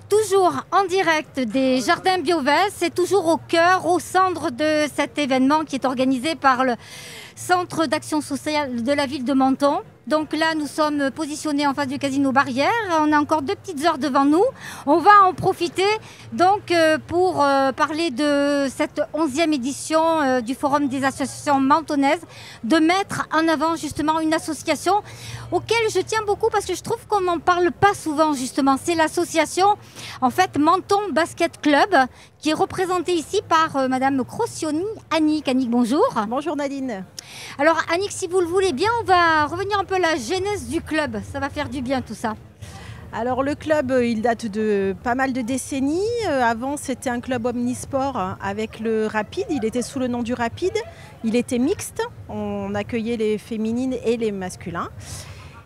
Toujours en direct des Jardins Biovès, c'est toujours au cœur, au centre de cet événement qui est organisé par le Centre d'action sociale de la ville de Menton. Donc là, nous sommes positionnés en face du Casino Barrière. On a encore 2 petites heures devant nous. On va en profiter donc pour parler de cette 11e édition du Forum des associations mentonnaises, de mettre en avant justement une association auquel je tiens beaucoup parce que je trouve qu'on n'en parle pas souvent justement. C'est l'association en fait Menton Basket Club qui est représentée ici par Madame Crocioni. Annick, bonjour. Bonjour Nadine. Alors Annick, si vous le voulez bien, on va revenir un peu à la genèse du club. Ça va faire du bien tout ça. Alors le club, il date de pas mal de décennies. Avant, c'était un club omnisport avec le Rapide. Il était sous le nom du Rapide. Il était mixte. On accueillait les féminines et les masculins.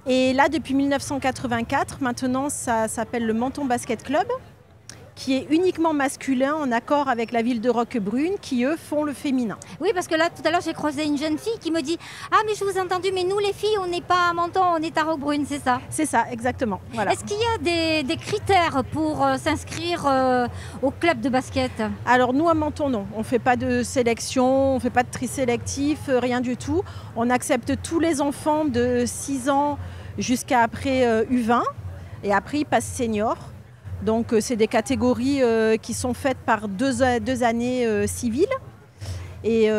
Et là, depuis 1984, maintenant, ça s'appelle le Menton Basket Club, qui est uniquement masculin en accord avec la ville de Roquebrune qui, eux, font le féminin. Oui, parce que là, tout à l'heure, j'ai croisé une jeune fille qui me dit « Ah, mais je vous ai entendu, mais nous, les filles, on n'est pas à Menton, on est à Roquebrune, c'est ça ?» C'est ça, exactement. Voilà. Est-ce qu'il y a des critères pour s'inscrire au club de basket? Alors, nous, à Menton, non. On ne fait pas de sélection, on ne fait pas de tri sélectif, rien du tout. On accepte tous les enfants de 6 ans jusqu'à après U20 et après, ils passent senior. Donc c'est des catégories qui sont faites par deux années civiles. Et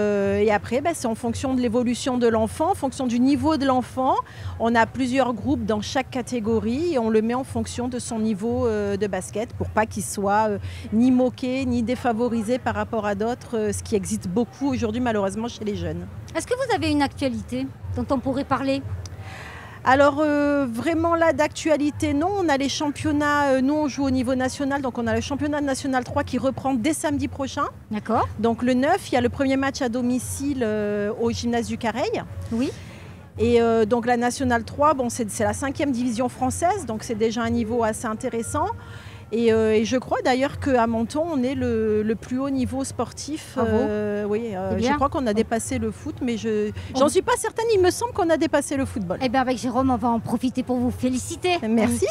après, c'est en fonction de l'évolution de l'enfant, en fonction du niveau de l'enfant. On a plusieurs groupes dans chaque catégorie et on le met en fonction de son niveau de basket pour pas qu'il soit ni moqué, ni défavorisé par rapport à d'autres, ce qui existe beaucoup aujourd'hui malheureusement chez les jeunes. Est-ce que vous avez une actualité dont on pourrait parler ? Alors vraiment là d'actualité, non. On a les championnats, nous on joue au niveau national, donc on a le championnat national 3 qui reprend dès samedi prochain. D'accord. Donc le 9, il y a le premier match à domicile au gymnase du Careil. Oui. Et donc la nationale 3, bon, c'est la 5e division française, donc c'est déjà un niveau assez intéressant. Et je crois d'ailleurs qu'à Menton, on est le plus haut niveau sportif. Oui, je crois qu'on a dépassé le foot, mais j'en suis pas certaine. Il me semble qu'on a dépassé le football. Eh bien avec Jérôme, on va en profiter pour vous féliciter. Merci.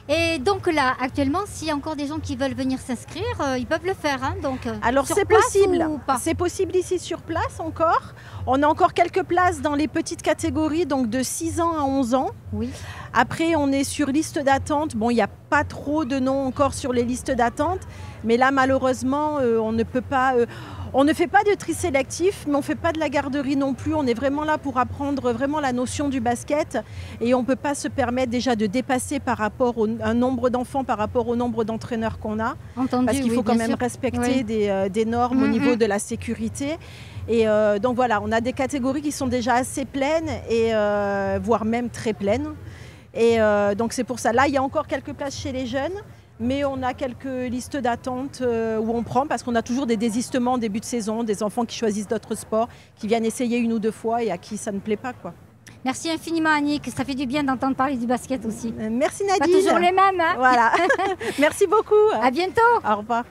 Et donc là, actuellement, s'il y a encore des gens qui veulent venir s'inscrire, ils peuvent le faire. Hein, donc, alors c'est possible. C'est possible ici sur place encore. On a encore quelques places dans les petites catégories, donc de 6 ans à 11 ans. Oui. Après, on est sur liste d'attente. Bon, il n'y a pas trop de noms encore sur les listes d'attente. Mais là, malheureusement, on ne peut pas... on ne fait pas de tri sélectif, mais on ne fait pas de la garderie non plus. On est vraiment là pour apprendre vraiment la notion du basket. Et on ne peut pas se permettre déjà de dépasser par rapport un nombre d'enfants, par rapport au nombre d'entraîneurs qu'on a. Entendu, parce qu'il faut quand même sûr. respecter des normes au niveau de la sécurité. Et donc voilà, on a des catégories qui sont déjà assez pleines, et voire même très pleines. Et donc c'est pour ça. Là, il y a encore quelques places chez les jeunes. Mais on a quelques listes d'attente où on prend parce qu'on a toujours des désistements en début de saison, des enfants qui choisissent d'autres sports, qui viennent essayer 1 ou 2 fois et à qui ça ne plaît pas, quoi. Merci infiniment Annick, ça fait du bien d'entendre parler du basket aussi. Merci Nadine. Pas toujours les mêmes. Hein. Voilà. Merci beaucoup. À bientôt. Au revoir.